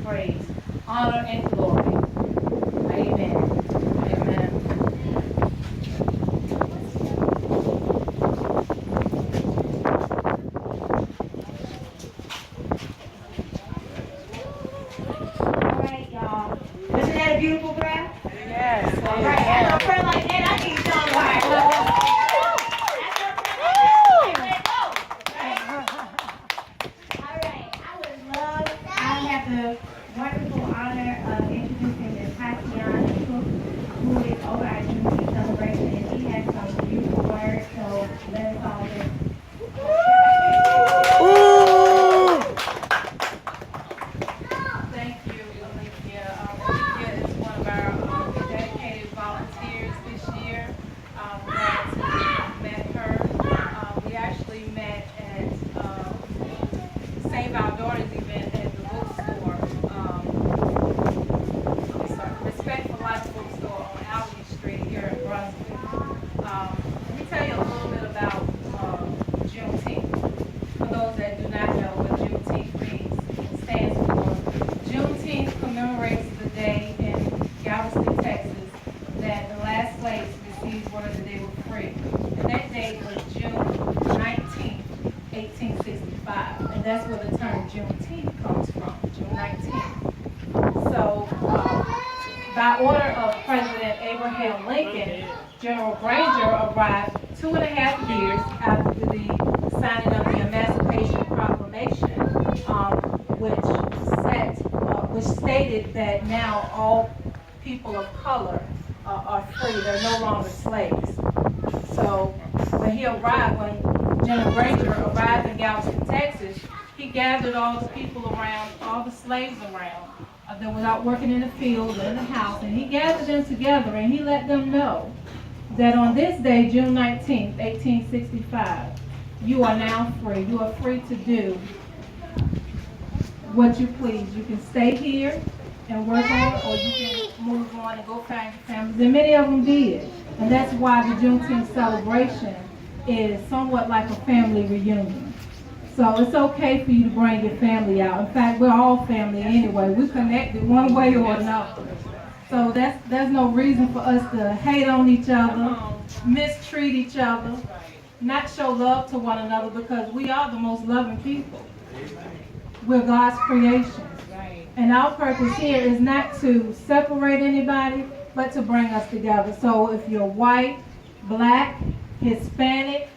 praise, honor, and glory. Amen. Amen. All right, y'all. Isn't that a beautiful prayer? Yes. All right. After a prayer like that, I need y'all to right. All right. I would love. I have the wonderful honor of introducing Ms. Tatiana Cook, who is over our Juneteenth celebration, and she has some beautiful words. So let us all just. Thank you, Alicia. Alicia is one of our dedicated volunteers this year. Glad to have met her. We actually met at Save Our Daughters event at the bookstore. Respect for Life bookstore on Albany Street here in Brunswick. Let me tell you a little bit about Juneteenth. For those that do not know what Juneteenth means, stands for. Juneteenth commemorates the day in Galveston, Texas, that the last slaves received word that they were free. And that date was June 19th, 1865. And that's where the term Juneteenth comes from, June 19th. So, by order of President Abraham Lincoln, General Granger arrived 2.5 years after the signing of the Emancipation Proclamation, which stated that now all people of color are free. They're no longer slaves. So when General Granger arrived in Galveston, Texas, he gathered all the people around, all the slaves around that were out working in the field or in the house, and he gathered them together and he let them know that on this day, June 19th, 1865, you are now free. You are free to do what you please. You can stay here and work on it, or you can move on and go find your families. And many of them did. And that's why the Juneteenth celebration is somewhat like a family reunion. So it's okay for you to bring your family out. In fact, we're all family anyway. We're connected one way or another. So there's no reason for us to hate on each other, mistreat each other, not show love to one another, because we are the most loving people. We're God's creation. And our purpose here is not to separate anybody, but to bring us together. So if you're white, black, Hispanic,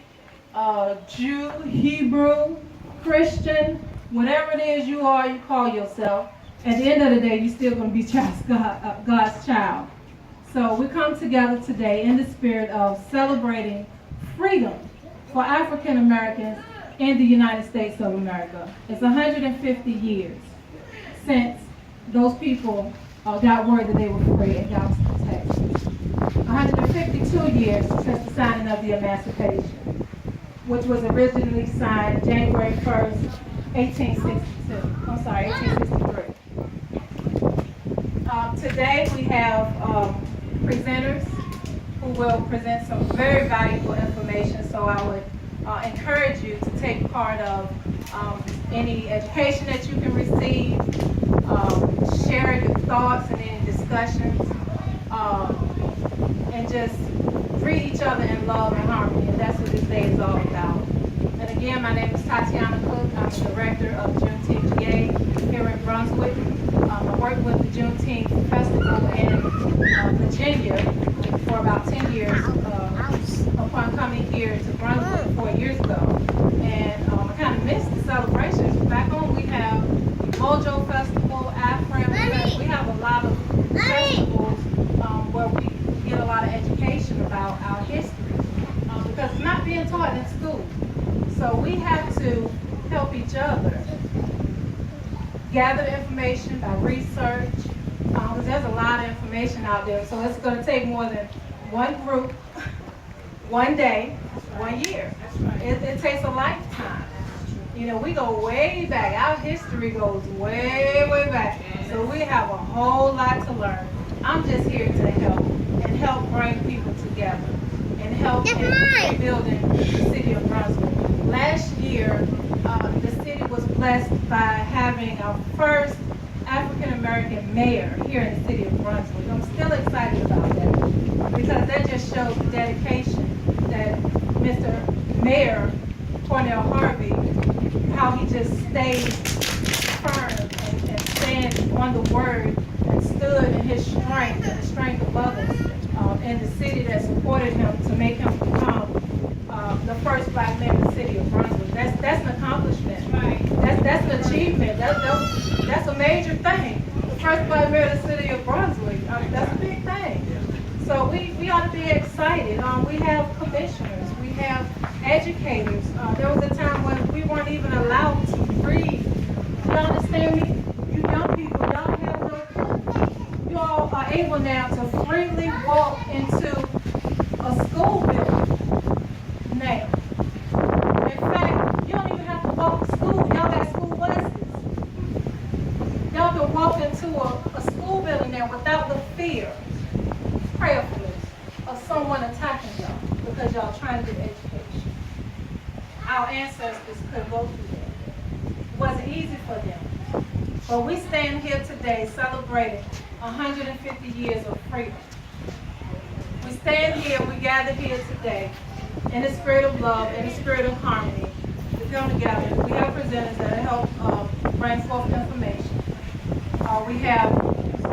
Jew, Hebrew, Christian, whatever it is you are, you call yourself, at the end of the day, you're still going to be God's child. So we come together today in the spirit of celebrating freedom for African Americans in the United States of America. It's 150 years since those people got word that they were free in Galveston, Texas. 152 years since the signing of the Emancipation, which was originally signed January 1st, 1863. Today we have presenters who will present some very valuable information, so I would encourage you to take part of any education that you can receive, share your thoughts and any discussions, and just treat each other in love and harmony, and that's what this day is all about. And again, my name is Tatiana Cook. I'm the director of Juneteenth-GA here in Brunswick. I worked with the Juneteenth Festival in Virginia for about 10 years upon coming here to Brunswick 4 years ago. And I kind of missed the celebrations. Back home we have Mojo Festival, Afram, we have a lot of festivals where we get a lot of education about our history because it's not being taught in school. So we have to help each other gather information by research, because there's a lot of information out there. So it's going to take more than one group, one day, 1 year. It takes a lifetime. You know, we go way back. Our history goes way, way back. So we have a whole lot to learn. I'm just here to help bring people together and help in building the city of Brunswick. Last year, the city was blessed by having our first African-American mayor here in the city of Brunswick. I'm still excited about that because that just shows the dedication that Mr. Mayor Cornell Harvey, how he just stayed firm and stand on the word and stood in his strength and the strength of others in the city that supported him to make him become the first black man in the city of Brunswick. That's an accomplishment. Right. That's an achievement. That's a major thing. The first black mayor of the city of Brunswick. That's a big thing. So we ought to be excited. We have commissioners. We have educators. There was a time when we weren't even allowed to read. You understand me? You young people, y'all have no clue. You all are able now to freely walk into a school building now. In fact, you don't even have to walk to school. Y'all got school buses. Y'all can walk into a school building now without the fear, prayerfulness, of someone attacking y'all because y'all trying to get education. Our ancestors couldn't go through that. It wasn't easy for them. But we stand here today celebrating 150 years of freedom. We stand here, we gather here today in the spirit of love, in the spirit of harmony, to come together. We have presenters that help bring forth information. We have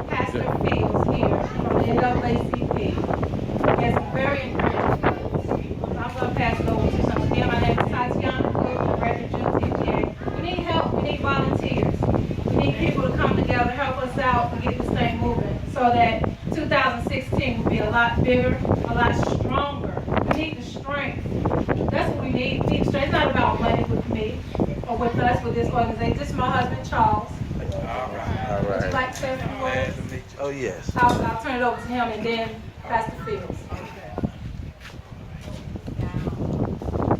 Pastor Fields here from the NAACP. He has some very encouraging things. I'm going to pass it over to some. Again, my name is Tatiana, Director Juneteenth-GA. We need help. We need volunteers. We need people to come together, help us out, and get this thing moving so that 2016 will be a lot bigger, a lot stronger. We need the strength. That's what we need. We need the strength. It's not about money with me or with us, with this organization. This is my husband, Charles. All right. Would you like to say a few words? Oh, yes. I'll turn it over to him and then Pastor Fields.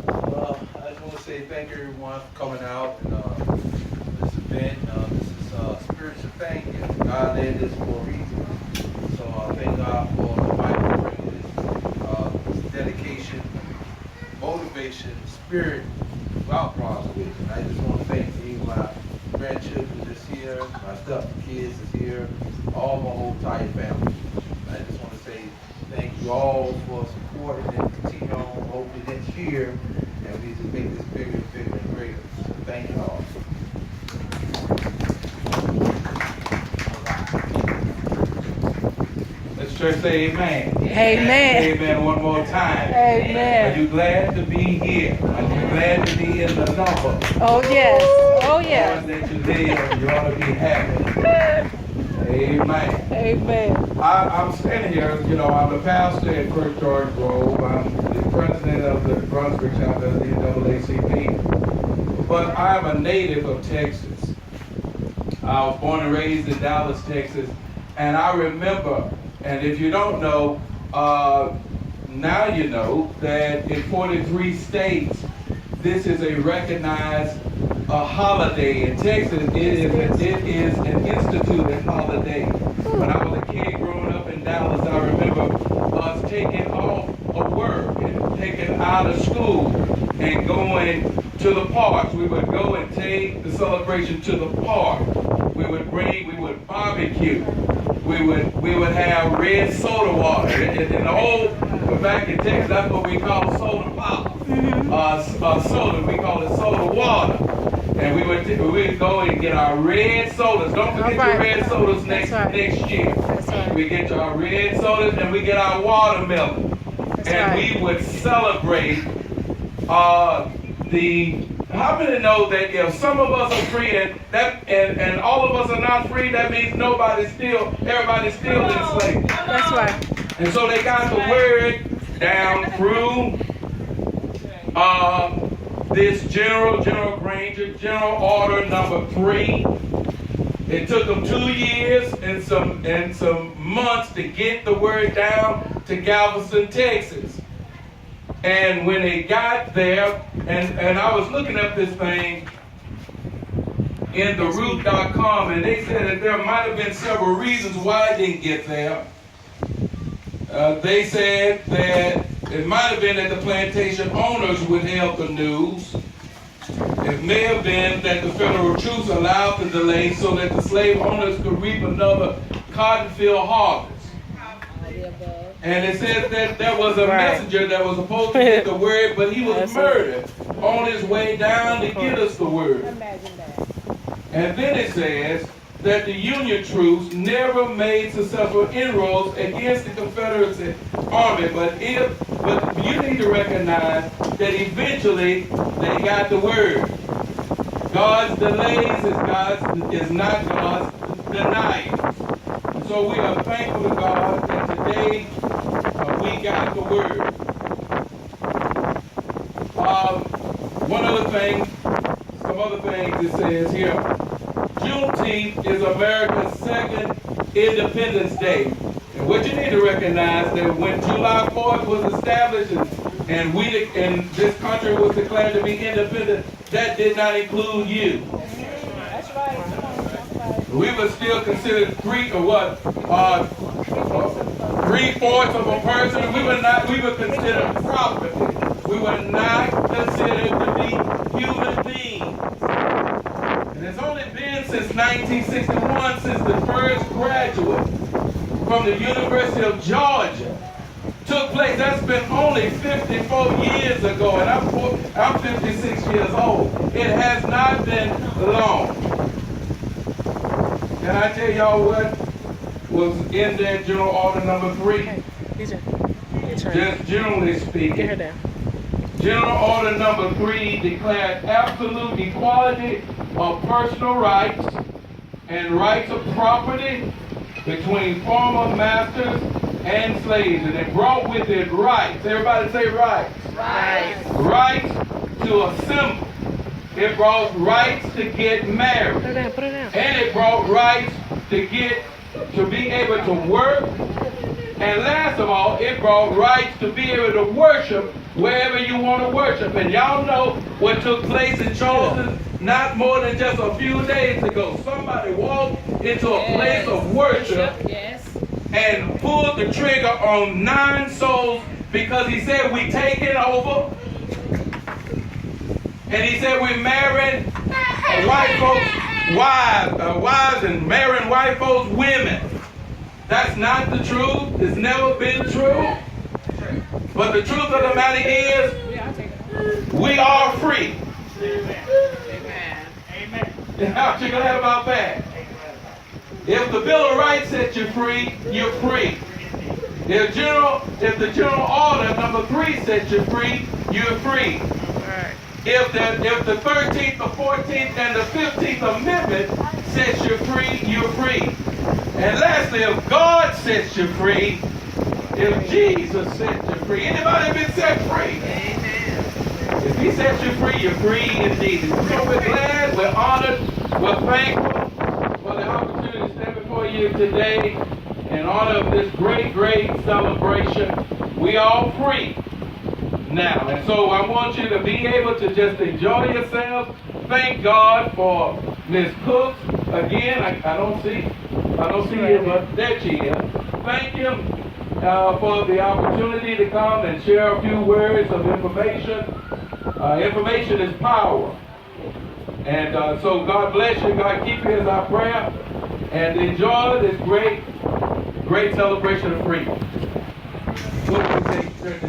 Well, I just want to say thank you everyone for coming out and this event. This is a spiritual thing, and God led this for a reason. So thank God for inviting me to bring this dedication, motivation, spirit throughout Brunswick. And I just want to thank you, my grandchildren that's here, my step-kids is here, all my whole entire family. I just want to say thank you all for supporting and continue on hopefully next year, and we just make this bigger and bigger and greater. So thank you all. Let's just say amen. Amen. Amen one more time. Amen. Are you glad to be here? Are you glad to be in the number? Oh, yes. Oh, yes. Knowing that you live, you ought to be happy. Amen. Amen. I'm standing here, I'm the pastor at First George Grove. I'm the president of the Brunswick chapter of the NAACP. But I'm a native of Texas. I was born and raised in Dallas, Texas. And I remember, and if you don't know, now you know that in 43 states, this is a recognized holiday. In Texas, it is an instituted holiday. When I was a kid growing up in Dallas, I remember us taking off of work and taking out of school and going to the parks. We would go and take the celebration to the park. We would barbecue. We would have red soda water. Back in Texas, that's what we call soda pop. Soda, we call it soda water. And we would go and get our red sodas. Don't forget your red sodas next year. That's right. We get our red sodas and we get our watermelon. We would celebrate how many know that if some of us are free and all of us are not free, that means everybody's still enslaved. That's right. And so they got the word down through this General Granger, General Order number 3. It took them 2 years and some months to get the word down to Galveston, Texas. And when they got there, and I was looking up this thing in the root.com, and they said that there might have been several reasons why it didn't get there. They said that it might have been that the plantation owners withheld the news. It may have been that the federal troops allowed the delay so that the slave owners could reap another cotton field harvest. And it says that there was a messenger that was supposed to get the word, but he was murdered on his way down to get us the word. And then it says that the Union troops never made successful inroads against the Confederate army, but you need to recognize that eventually they got the word. God's delays is not God's denying. So we are thankful to God that today we got the word. One other thing, some other things it says here. Juneteenth is America's second Independence Day. And what you need to recognize that when July 4th was established and this country was declared to be independent, that did not include you. That's right. We were still considered 3/4 of a person. We were considered property. We were not considered to be human beings. And it's only been since 1961 since the first graduate from the University of Georgia took place. That's been only 54 years ago, and I'm 56 years old. It has not been long. Can I tell y'all what was in there, General Order number 3? Just generally speaking, General Order number 3 declared absolute equality of personal rights and rights of property between former masters and slaves. And it brought with it rights. Everybody say rights. Right. Rights to assemble. It brought rights to get married. Put it down. And it brought rights to be able to work. And last of all, it brought rights to be able to worship wherever you want to worship. And y'all know what took place in Charleston not more than just a few days ago. Somebody walked into a place of worship and pulled the trigger on 9 souls because he said, we taking over. And he said, we're marrying white folks' wives and marrying white folks' women. That's not the truth. It's never been true. But the truth of the matter is, we are free. Amen. Aren't you glad about that? If the Bill of Rights sets you free, you're free. If the General Order number 3 sets you free, you're free. If the 13th, the 14th, and the 15th Amendment sets you free, you're free. And lastly, if God sets you free, if Jesus sets you free, anybody been set free? Amen. If he sets you free, you're free indeed. So we're glad, we're honored, we're thankful for the opportunity to stand before you today in honor of this great, great celebration. We all free now. And so I want you to be able to just enjoy yourself. Thank God for Miss Cooks. Again, I don't see her, but there she is. Thank him for the opportunity to come and share a few words of information. Information is power. And so God bless you. God keep you is our prayer. And enjoy this great, great celebration of freedom. What do you say,